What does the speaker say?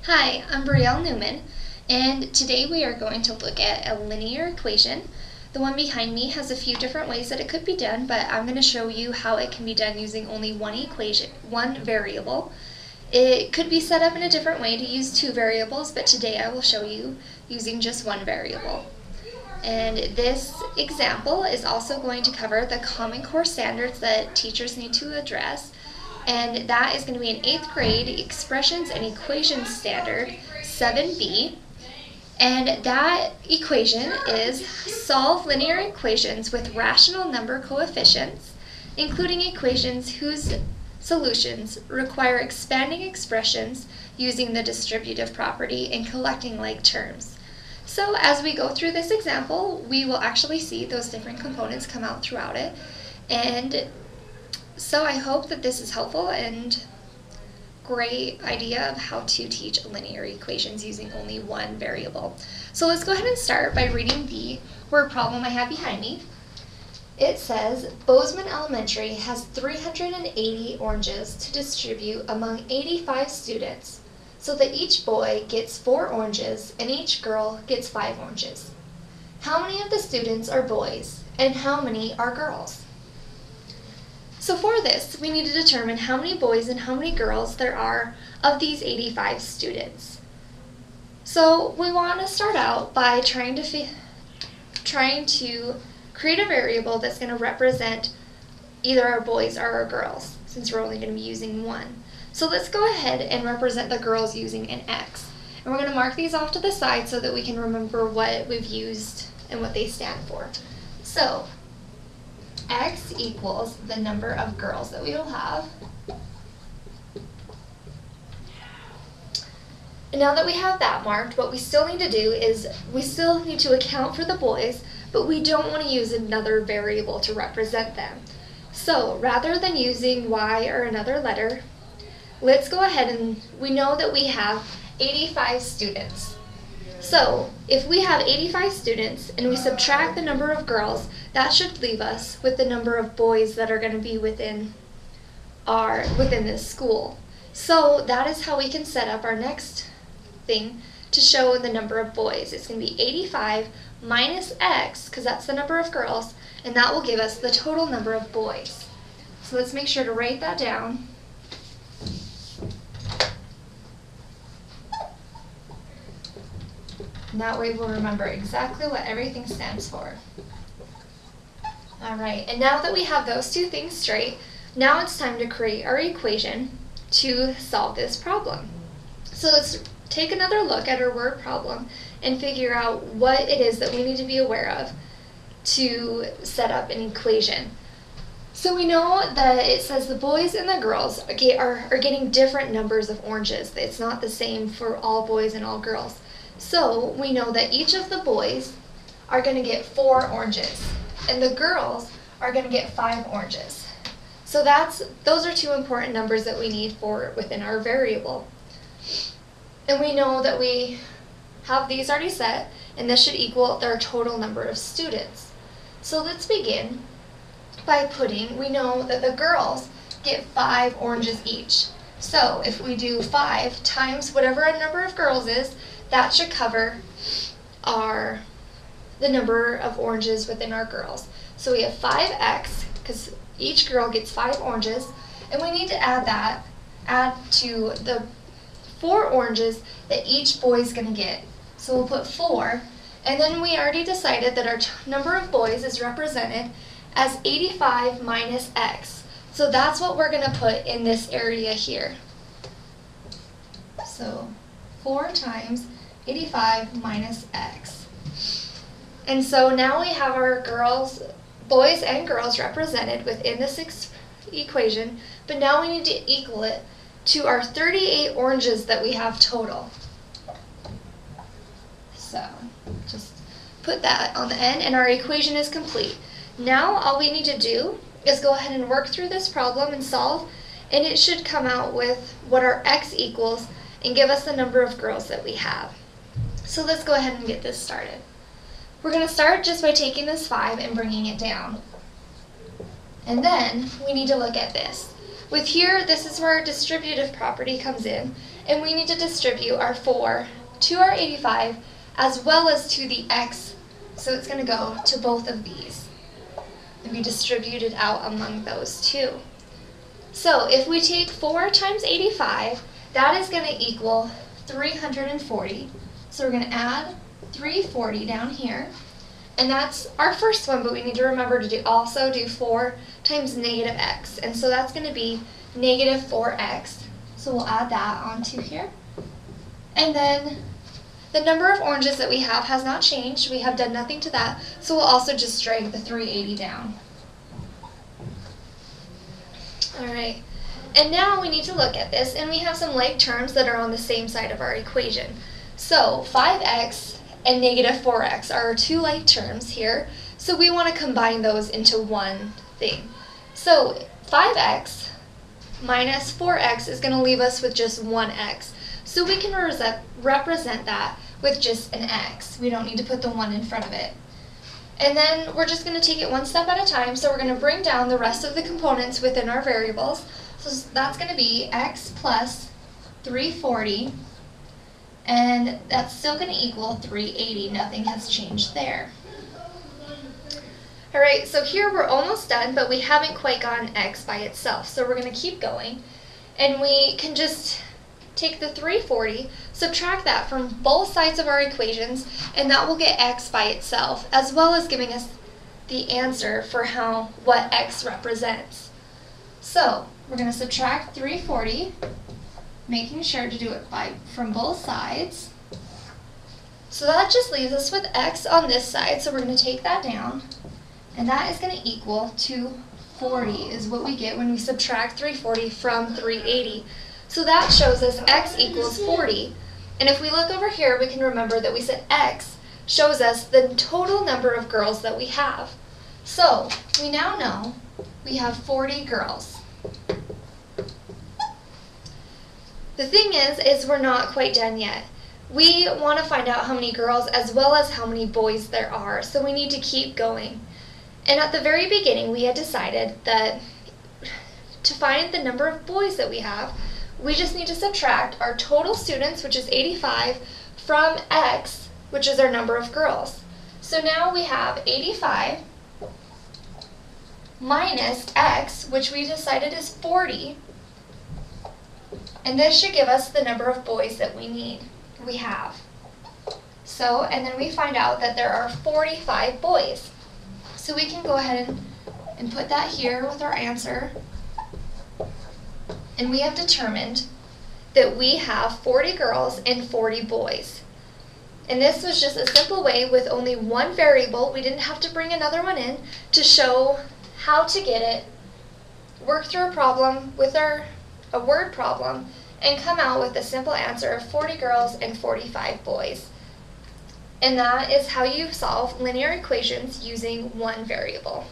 Hi, I'm Brielle Newman, and today we are going to look at a linear equation. The one behind me has a few different ways that it could be done, but I'm going to show you how it can be done using only one variable. It could be set up in a different way to use two variables, but today I will show you using just one variable. And this example is also going to cover the Common Core standards that teachers need to address. And that is going to be an 8th grade Expressions and Equations Standard 7B. And that equation is solve linear equations with rational number coefficients, including equations whose solutions require expanding expressions using the distributive property and collecting like terms. So as we go through this example, we will actually see those different components come out throughout it. And so I hope that this is helpful and great idea of how to teach linear equations using only one variable. So let's go ahead and start by reading the word problem I have behind me. It says, Bozeman Elementary has 380 oranges to distribute among 85 students, so that each boy gets 4 oranges and each girl gets 5 oranges. How many of the students are boys and how many are girls? So for this, we need to determine how many boys and how many girls there are of these 85 students. So we want to start out by trying to create a variable that's going to represent either our boys or our girls, since we're only going to be using one. So let's go ahead and represent the girls using an X. And we're going to mark these off to the side so that we can remember what we've used and what they stand for. So X equals the number of girls that we will have. And now that we have that marked, what we still need to do is we still need to account for the boys, but we don't want to use another variable to represent them. So rather than using Y or another letter, let's go ahead and we know that we have 85 students. So if we have 85 students and we subtract the number of girls, that should leave us with the number of boys that are going to be within this school. So that is how we can set up our next thing to show the number of boys. It's going to be 85 minus X, because that's the number of girls, and that will give us the total number of boys. So let's make sure to write that down. And that way we'll remember exactly what everything stands for. Alright, and now that we have those two things straight, now it's time to create our equation to solve this problem. So let's take another look at our word problem and figure out what it is that we need to be aware of to set up an equation. So we know that it says the boys and the girls are getting different numbers of oranges. It's not the same for all boys and all girls. So we know that each of the boys are going to get 4 oranges and the girls are going to get 5 oranges. So those are two important numbers that we need for within our variable. And we know that we have these already set, and this should equal their total number of students. So let's begin by we know that the girls get 5 oranges each. So if we do 5 times whatever a number of girls is, that should cover the number of oranges within our girls. So we have 5x, because each girl gets 5 oranges, and we need to add to the 4 oranges that each boy is going to get. So we'll put 4, and then we already decided that our number of boys is represented as 85 minus x. So that's what we're going to put in this area here. So 4 times 85 minus x. And so now we have our boys and girls represented within this equation, but now we need to equal it to our 38 oranges that we have total. So just put that on the end and our equation is complete. Now all we need to do is go ahead and work through this problem and solve, and it should come out with what our x equals and give us the number of girls that we have. So let's go ahead and get this started. We're going to start just by taking this 5 and bringing it down. And then we need to look at this. With here, this is where our distributive property comes in, and we need to distribute our 4 to our 85 as well as to the x, so it's going to go to both of these and be distributed out among those two. So if we take 4 times 85, that is going to equal 340. So we're going to add 340 down here. And that's our first one, but we need to remember to also do 4 times negative x. And so that's going to be negative 4x. So we'll add that onto here. And then the number of oranges that we have has not changed. We have done nothing to that. So we'll also just drag the 380 down. Alright, and now we need to look at this, and we have some like terms that are on the same side of our equation. So 5x and negative 4x are our two like terms here, so we want to combine those into one thing. So 5x minus 4x is going to leave us with just 1x, so we can represent that with just an x. We don't need to put the 1 in front of it. And then we're just going to take it one step at a time, so we're going to bring down the rest of the components within our variables. So that's going to be x plus 340, and that's still going to equal 380. Nothing has changed there. Alright, so here we're almost done, but we haven't quite gotten x by itself, so we're going to keep going. And we can just take the 340, subtract that from both sides of our equations, and that will get x by itself, as well as giving us the answer for what x represents. So we're going to subtract 340, making sure to do it from both sides. So that just leaves us with x on this side, so we're going to take that down, and that is going to equal 240 is what we get when we subtract 340 from 380. So that shows us x equals 40. And if we look over here, we can remember that we said x shows us the total number of girls that we have. So we now know we have 40 girls. The thing is we're not quite done yet. We want to find out how many girls as well as how many boys there are, so we need to keep going. And at the very beginning, we had decided that to find the number of boys that we have, we just need to subtract our total students, which is 85, from x, which is our number of girls. So now we have 85 minus x, which we decided is 40, and this should give us the number of boys that we have. So, and then we find out that there are 45 boys. So we can go ahead and put that here with our answer. And we have determined that we have 40 girls and 40 boys. And this was just a simple way with only one variable. We didn't have to bring another one in to show how to get it, work through a problem with a word problem, and come out with a simple answer of 40 girls and 45 boys. And that is how you solve linear equations using one variable.